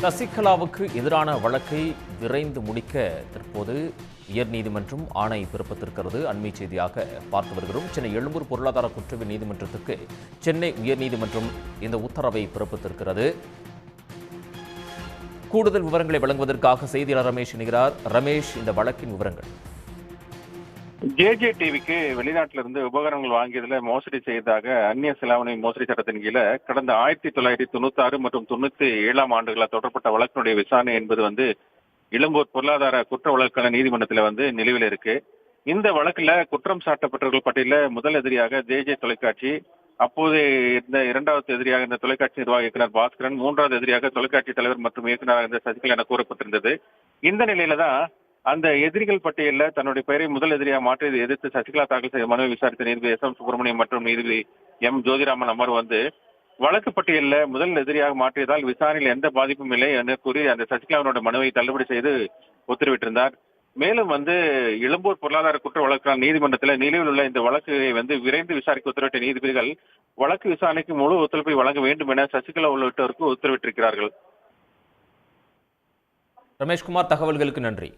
சசிகலாவுக்கு எதிரான வழக்கை விரைந்து முடிக்க தற்போது உயர்நீதிமன்றம் ஆணை பிறப்பித்திருக்கிறது. அண்மை செய்தியாக பார்த்து வருகிறோம். சென்னை எழும்பூர் பொருளாதார குற்றவியல் நீதிமன்றத்துக்கு சென்னை உயர்நீதிமன்றம் இந்த உத்தரவை பிறப்பித்திருக்கிறது. கூடுதல் விவரங்களை வழங்குவதற்காக செய்தியாளர் ரமேஷ் இணைகிறார். ரமேஷ், இந்த வழக்கின் விவரங்கள். ஜேஜே டிவிக்கு வெளிநாட்டிலிருந்து உபகரணங்கள் வாங்கியதுல மோசடி செய்ததாக அந்நிய செலாவணி மோசடி சட்டத்தின் கீழே கடந்த 1996 மற்றும் 97 ஆண்டுகளால் தொடரப்பட்ட வழக்கினுடைய விசாரணை என்பது இளம்பூர் பொருளாதார குற்ற வழக்கான நீதிமன்றத்தில் நிலுவையில் இருக்கு. இந்த வழக்குல குற்றம் சாட்டப்பட்டவர்கள் பட்டியல முதல் எதிரியாக ஜேஜே தொலைக்காட்சி, அப்போது இருந்த இரண்டாவது எதிரியாக இந்த தொலைக்காட்சி நிர்வாக இயக்குனர் பாஸ்கரன், மூன்றாவது எதிரியாக தொலைக்காட்சி தலைவர் மற்றும் இயக்குநராக இருந்த சசிகலா என கூறப்பட்டிருந்தது. இந்த நிலையில தான் அந்த எதிரிகள் பட்டியல்ல தன்னுடைய பெயரை முதல் எதிரியாக மாற்றியதை எதிர்த்து சசிகலா தாக்கல் செய்த மனுவை விசாரித்த நீதிபதி எஸ். எம். சுப்பிரமணியம் மற்றும் நீதிபதி எம். ஜோதிராமன் அமர்வு வழக்கு பட்டியல்ல முதல் எதிரியாக மாற்றியதால் விசாரணையில் எந்த பாதிப்பும் இல்லை என கூறி அந்த சசிகலாவினோட மனுவை தள்ளுபடி செய்து உத்தரவிட்டிருந்தார். மேலும் இளம்பூர் பொருளாதார குற்ற வழக்கான நீதிமன்றத்தில் நிலுவையில் உள்ள இந்த வழக்கை விரைந்து விசாரிக்க உத்தரவிட்ட நீதிபதிகள் வழக்கு விசாரணைக்கு முழு ஒத்துழைப்பை வழங்க வேண்டும் என சசிகலா உள்ளிட்டோருக்கு உத்தரவிட்டிருக்கிறார்கள். ரமேஷ்குமார், தகவல்களுக்கு நன்றி.